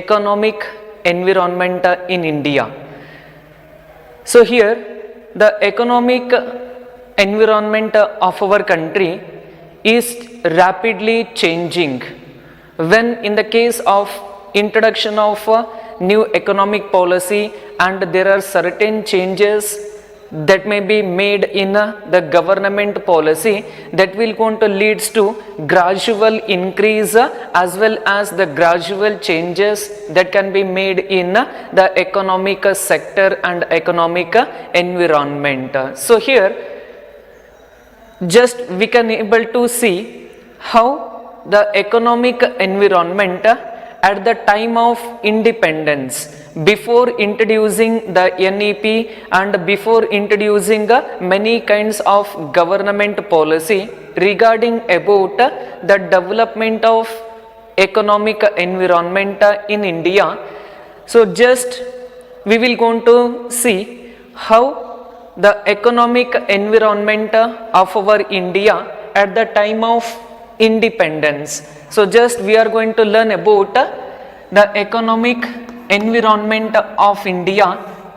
economic environment in India. So here the economic environment of our country is rapidly changing. When in the case of introduction of new economic policy, and there are certain changes that may be made in the government policy that will going to leads to gradual increase as well as the gradual changes that can be made in the economic sector and economic environment. So here just we can able to see how the economic environment at the time of independence, before introducing the NEP and before introducing many kinds of government policy regarding about the development of economic environment in India. So just we will going to see how the economic environment of our India at the time of independence. So just we are going to learn about the economic environment of India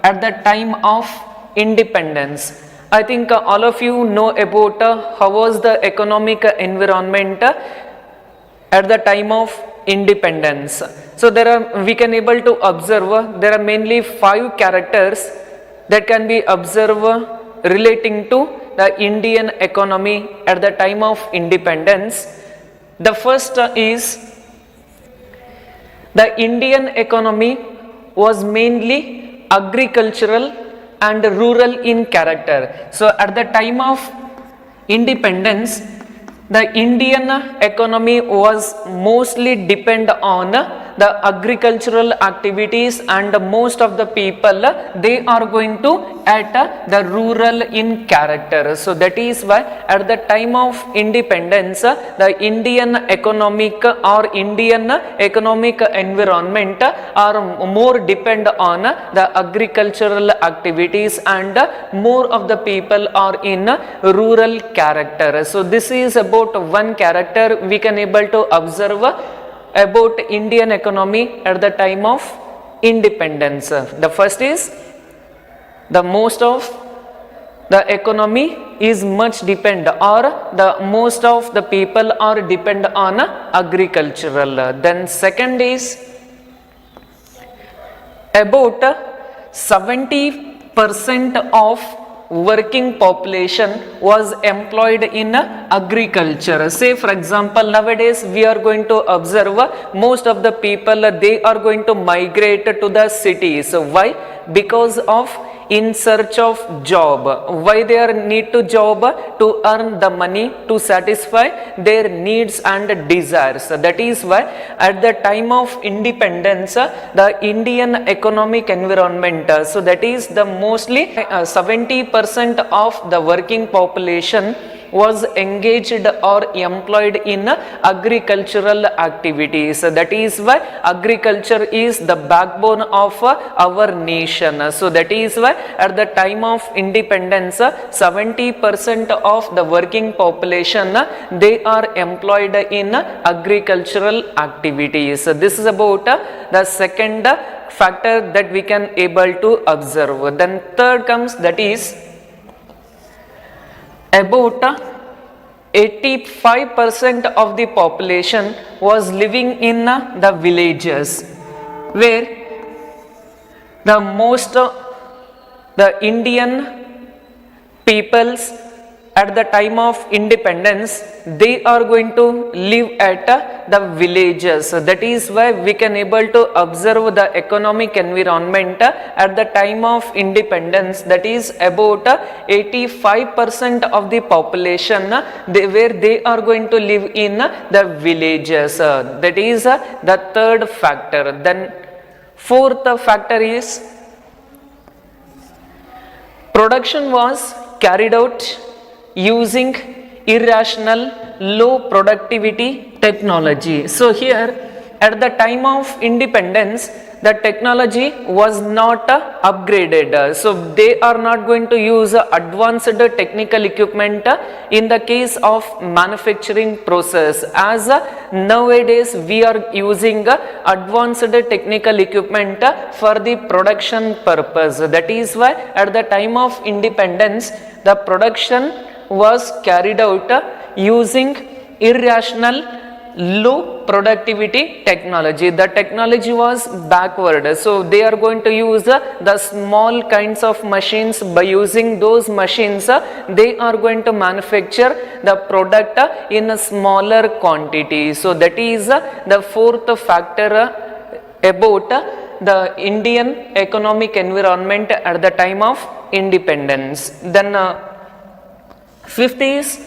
at the time of independence. I think all of you know about how was the economic environment at the time of independence. So there are, we can able to observe there are mainly 5 characters that can be observed relating to the Indian economy at the time of independence. The first is the Indian economy was mainly agricultural and rural in character. So at the time of independence, the Indian economy was mostly depend on the agricultural activities, and most of the people they are going to at the rural in character. So that is why at the time of independence the Indian economic or Indian economic environment are more depend on the agricultural activities, and more of the people are in rural character. So this is about one character we can able to observe about Indian economy at the time of independence. The first is the most of the economy is much depend, or the most of the people are depend on agricultural. Then second is about 70% of working population was employed in agriculture. Say for example, nowadays we are going to observe most of the people they are going to migrate to the cities. Why? Because of in search of job. Why they are need to job? To earn the money to satisfy their needs and desires. That is why at the time of independence the Indian economic environment, so that is the mostly 70% of the working population was engaged or employed in agricultural activities. That is why agriculture is the backbone of our nation. So that is why at the time of independence 70% of the working population they are employed in agricultural activities. This is about the second factor that we can able to observe. Then third comes, that is about 85% of the population was living in the villages, where the most the Indian peoples at the time of independence they are going to live at the villages. That is why we can able to observe the economic environment at the time of independence, that is about 85% of the population where they are going to live in the villages. That is the third factor. Then fourth factor is production was carried out using irrational low productivity technology. So here at the time of independence, the technology was not upgraded. So they are not going to use advanced technical equipment in the case of manufacturing process, as nowadays we are using advanced technical equipment for the production purpose. That is why at the time of independence, the production was carried out using irrational low productivity technology. The technology was backward, so they are going to use the small kinds of machines. By using those machines, they are going to manufacture the product in a smaller quantity. So that is the fourth factor about the Indian economic environment at the time of independence. Then fifth is,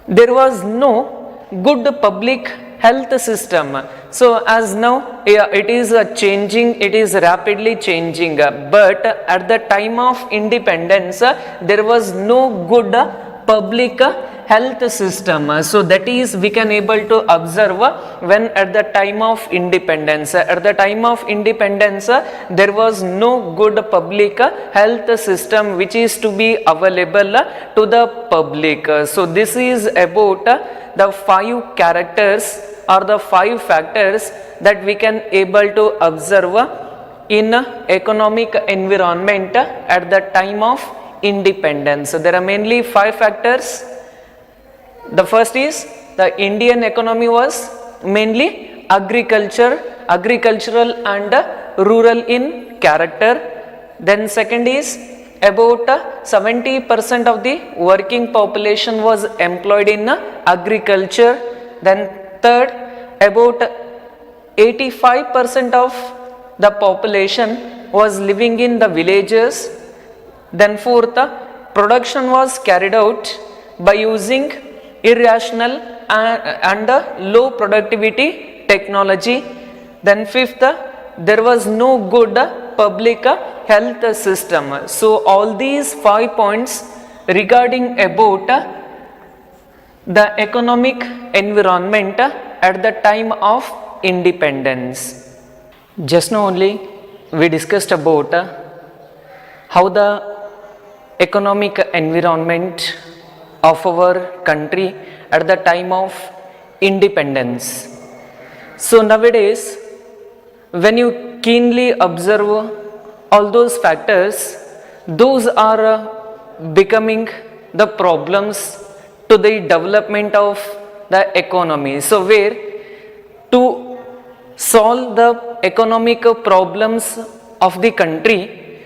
there was no good public health system. So as now it is changing, it is rapidly changing, but at the time of independence there was no good public health system. So that is we can able to observe when at the time of independence. At the time of independence there was no good public health system which is to be available to the public. So this is about the 5 characters or the 5 factors that we can able to observe in economic environment at the time of independence. There are mainly 5 factors. The first is, the Indian economy was mainly agricultural and rural in character. Then second is, about 70% of the working population was employed in agriculture. Then third, about 85% of the population was living in the villages. Then fourth, production was carried out by using irrational and low productivity technology. Then fifth, there was no good public health system. So all these 5 points regarding about the economic environment at the time of independence. Just now only we discussed about how the economic environment of our country at the time of independence. So nowadays, when you keenly observe all those factors, those are becoming the problems to the development of the economy. So where to solve the economic problems of the country,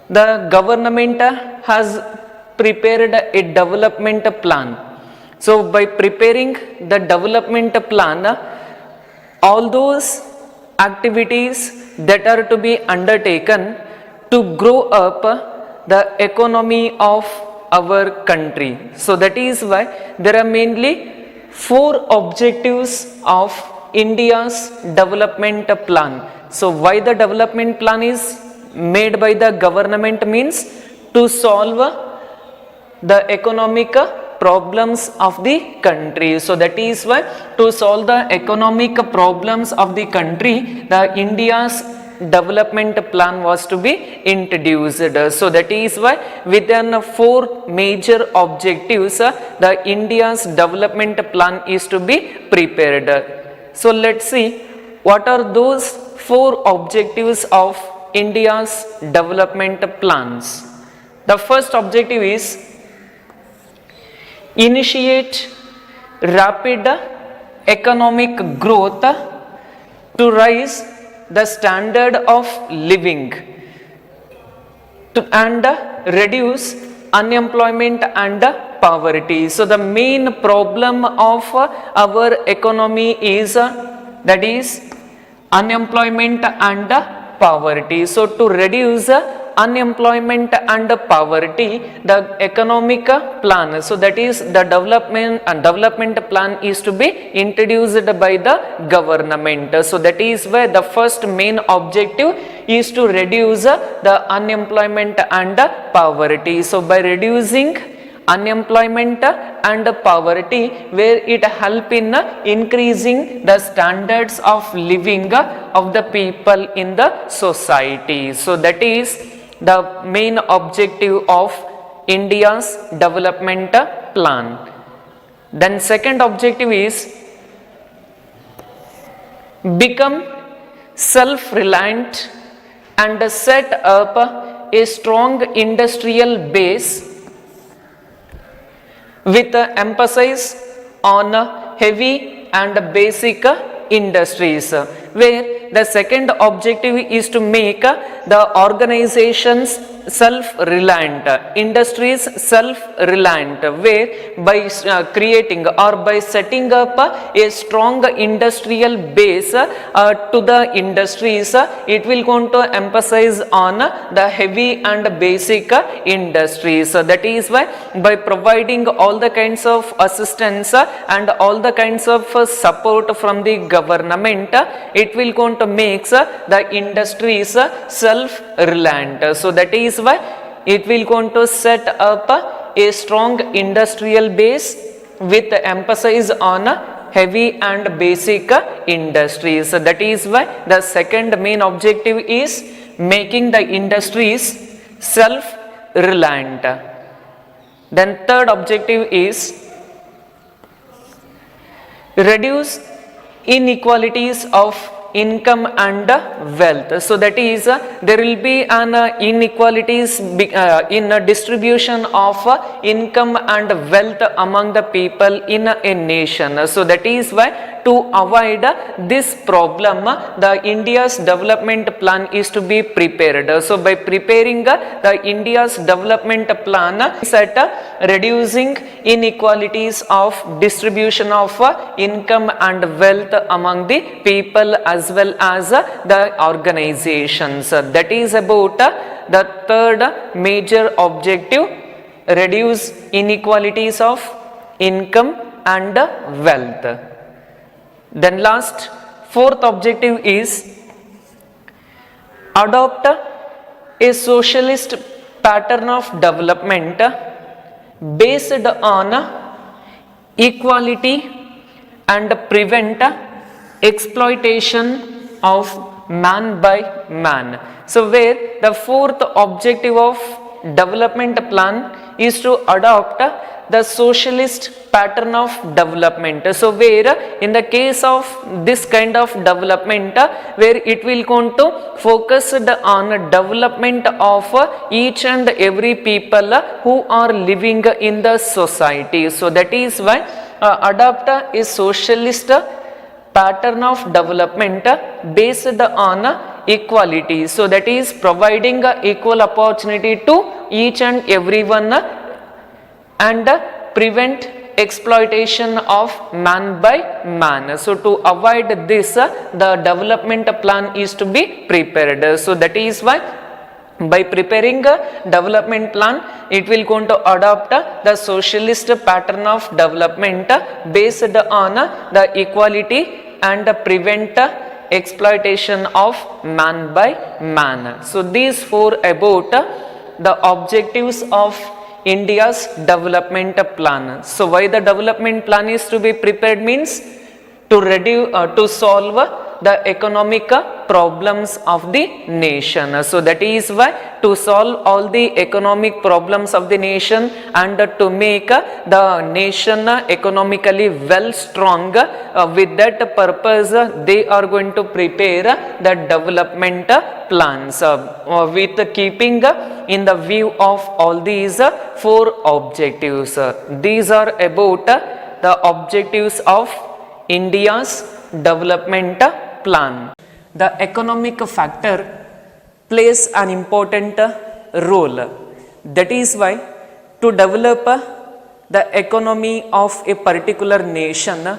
the government has prepared a development plan. So by preparing the development plan, all those activities that are to be undertaken to grow up the economy of our country. So that is why there are mainly 4 objectives of India's development plan. So why the development plan is made by the government means to solve the economic problems of the country. So that is why to solve the economic problems of the country, the India's development plan was to be introduced. So that is why within 4 major objectives, the India's development plan is to be prepared. So let's see what are those 4 objectives of India's development plans. The first objective is initiate rapid economic growth to raise the standard of living and reduce unemployment and poverty. So the main problem of our economy is that is unemployment and poverty. So to reduce unemployment and poverty, the economic plan, so that is the development plan is to be introduced by the government. So that is where the first main objective is to reduce the unemployment and poverty. So by reducing unemployment and poverty, where it help in increasing the standards of living of the people in the society. So that is the main objective of India's development plan. Then second objective is become self-reliant and set up a strong industrial base with emphasis on heavy and basic industries, where the second objective is to make the organizations self-reliant, industries self-reliant, where by creating or by setting up a strong industrial base to the industries, it will going to emphasize on the heavy and basic industries. That is why by providing all the kinds of assistance and all the kinds of support from the government, it will going to make the industries self-reliant. So that is why it will going to set up a strong industrial base with emphasis on heavy and basic industries. That is why the second main objective is making the industries self-reliant. Then third objective is reduce inequalities of income and wealth. So that is there will be an inequalities in distribution of income and wealth among the people in a nation. So that is why to avoid this problem, the India's development plan is to be prepared. So by preparing the India's development plan, set reducing inequalities of distribution of income and wealth among the people as well as the organizations. That is about the third major objective, reduce inequalities of income and wealth. Then last, fourth objective is adopt a socialist pattern of development based on equality and prevent exploitation of man by man. So where the fourth objective of development plan is to adopt the socialist pattern of development. So where in the case of this kind of development, where it will going to focus on development of each and every people who are living in the society. So that is why adopt a socialist pattern of development based on equality. So that is providing equal opportunity to each and everyone and prevent exploitation of man by man. So to avoid this, the development plan is to be prepared. So that is why by preparing a development plan, it will going to adopt the socialist pattern of development based on the equality and prevent exploitation of man by man. So these four about the objectives of India's development plan. So why the development plan is to be prepared means to reduce to solve the economic problems of the nation. So that is why to solve all the economic problems of the nation and to make the nation economically well strong, with that purpose they are going to prepare the development plans with keeping in the view of all these four objectives. These are about the objectives of India's development plan. The economic factor plays an important role. That is why to develop the economy of a particular nation,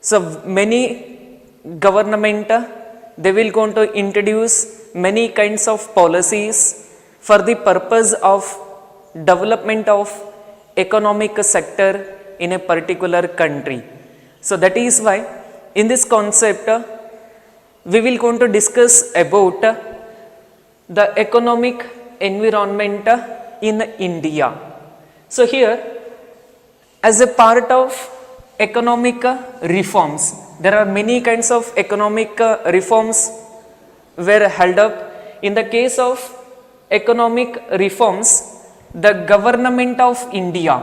so many government they will going to introduce many kinds of policies for the purpose of development of economic sector in a particular country. So that is why in this concept we will going to discuss about the economic environment in India. So here, as a part of economic reforms, there are many kinds of economic reforms were held up. In the case of economic reforms, the government of India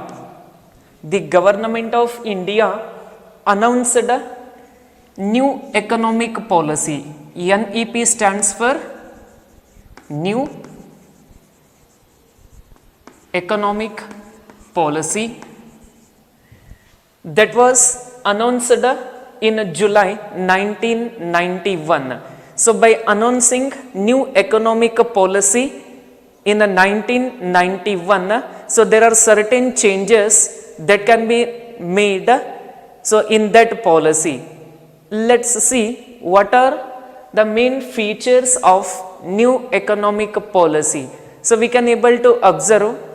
announced a new economic policy. NEP stands for New Economic Policy, that was announced in July 1991. So by announcing new economic policy in 1991, so there are certain changes that can be made so in that policy. Let's see what are the main features of new economic policy. So we can able to observe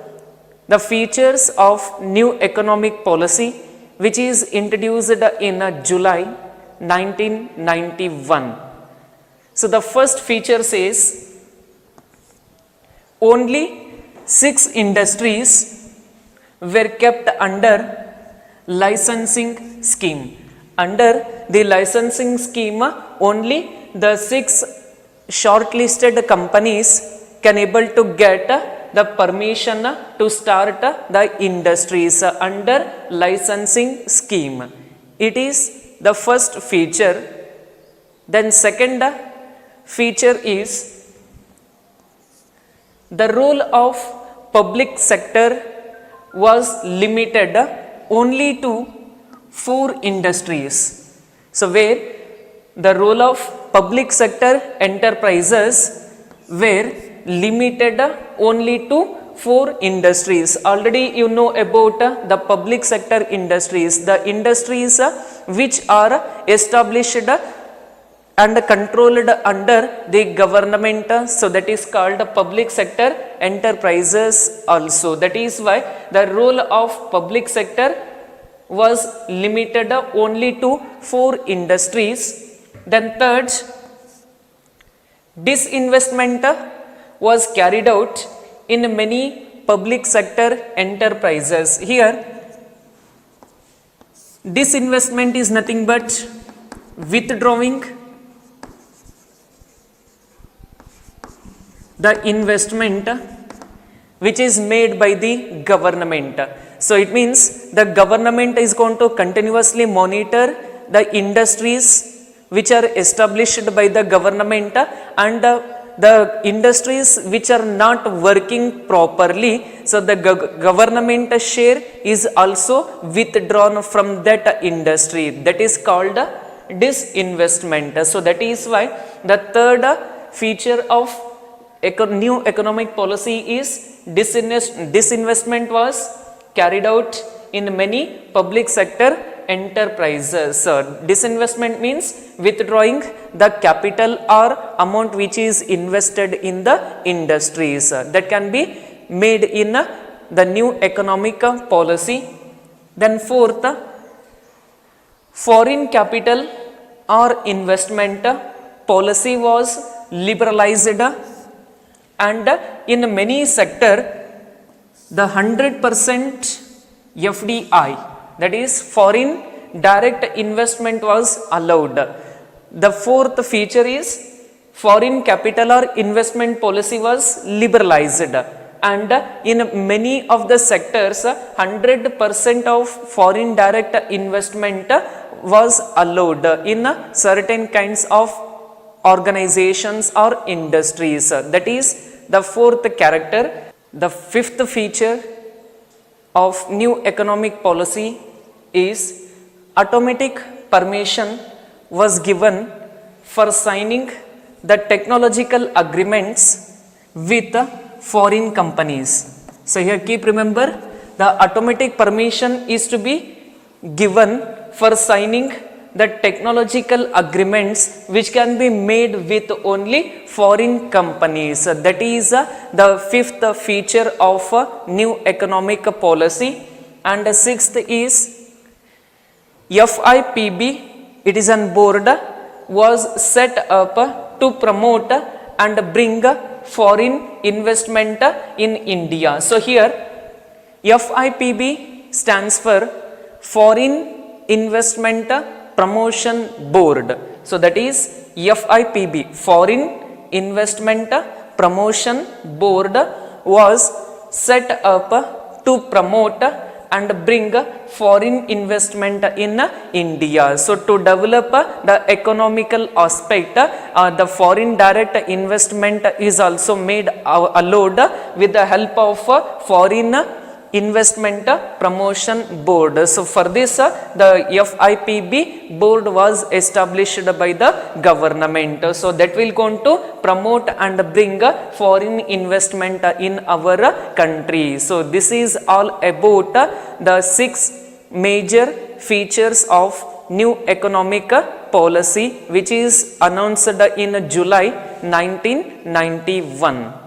the features of new economic policy which is introduced in July 1991. So the first feature says only 6 industries were kept under licensing scheme. Under the licensing scheme, only the 6 shortlisted companies can able to get the permission to start the industries under licensing scheme. It is the first feature. Then second feature is the role of public sector was limited only to 4 industries. So where the role of public sector enterprises were limited only to 4 industries. Already you know about the public sector industries, the industries which are established and controlled under the government, so that is called public sector enterprises also. That is why the role of public sector was limited only to 4 industries. Then third, disinvestment was carried out in many public sector enterprises. Here, disinvestment is nothing but withdrawing the investment which is made by the government. So it means the government is going to continuously monitor the industries which are established by the government, and the industries which are not working properly, so the government share is also withdrawn from that industry. That is called disinvestment. So that is why the third feature of new economic policy is disinvestment was carried out in many public sector enterprises. So disinvestment means withdrawing the capital or amount which is invested in the industries. That can be made in the new economic policy. Then fourth, foreign capital or investment policy was liberalized, and in many sector the 100% FDI, that is foreign direct investment, was allowed. The fourth feature is foreign capital or investment policy was liberalized, and in many of the sectors 100% of foreign direct investment was allowed in certain kinds of organizations or industries. That is the fourth character. The fifth feature of new economic policy is automatic permission was given for signing the technological agreements with foreign companies. So here keep remember, the automatic permission is to be given for signing the technological agreements which can be made with only foreign companies. That is the fifth feature of new economic policy. And the sixth is FIPB, it is on board, was set up to promote and bring foreign investment in India. So here FIPB stands for Foreign Investment Promotion Board. So that is FIPB, Foreign Investment Promotion Board, was set up to promote and bring foreign investment in India. So to develop the economical aspect, the foreign direct investment is also made allowed with the help of foreign investment promotion board. So for this the FIPB board was established by the government. So that will going to promote and bring foreign investment in our country. So this is all about the 6 major features of new economic policy which is announced in July 1991.